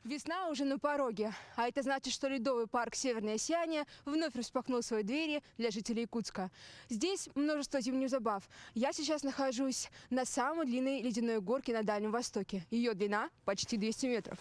Весна уже на пороге, а это значит, что ледовый парк «Северное сияние» вновь распахнул свои двери для жителей Якутска. Здесь множество зимних забав. Я сейчас нахожусь на самой длинной ледяной горке на Дальнем Востоке. Ее длина почти 200 метров.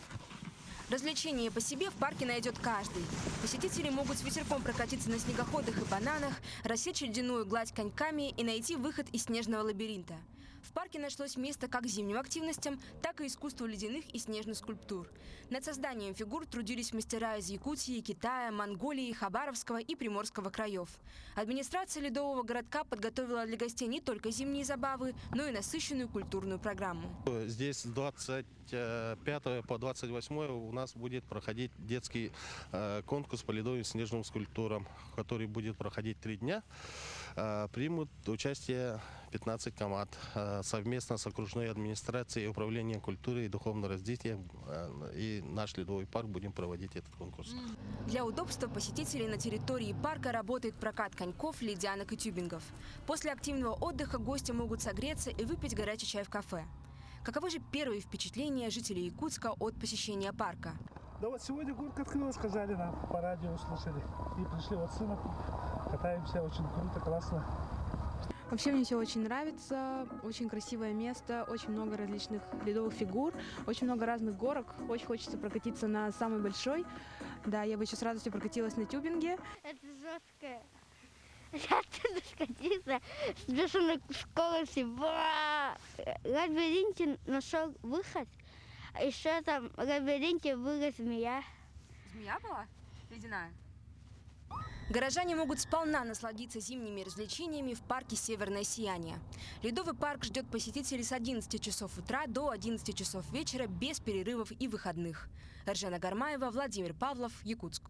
Развлечения по себе в парке найдет каждый. Посетители могут с ветерком прокатиться на снегоходах и бананах, рассечь ледяную гладь коньками и найти выход из снежного лабиринта. В парке нашлось место как зимним активностям, так и искусству ледяных и снежных скульптур. Над созданием фигур трудились мастера из Якутии, Китая, Монголии, Хабаровского и Приморского краев. Администрация ледового городка подготовила для гостей не только зимние забавы, но и насыщенную культурную программу. Здесь с 25 по 28 у нас будет проходить детский конкурс по ледовым и снежным скульптурам, который будет проходить 3 дня. Примут участие 15 команд совместно с окружной администрацией, управлением культуры и духовного развития. И наш ледовый парк будем проводить этот конкурс. Для удобства посетителей на территории парка работает прокат коньков, ледянок и тюбингов. После активного отдыха гости могут согреться и выпить горячий чай в кафе. Каковы же первые впечатления жителей Якутска от посещения парка? Да вот сегодня горка открылась, сказали нам, по радио услышали. И пришли вот с сыном, катаемся, очень круто, классно. Вообще мне все очень нравится, очень красивое место, очень много различных ледовых фигур, очень много разных горок. Очень хочется прокатиться на самой большой. Да, я бы еще с радостью прокатилась на тюбинге. Это жестко. Я оттуда скатился с бешеной скоростью. В лабиринте нашел выход. А еще там в лабиринте была змея. Змея была? Ледяная? Горожане могут сполна насладиться зимними развлечениями в парке «Северное сияние». Ледовый парк ждет посетителей с 11 часов утра до 11 часов вечера без перерывов и выходных. Эржена Гармаева, Владимир Павлов, Якутск.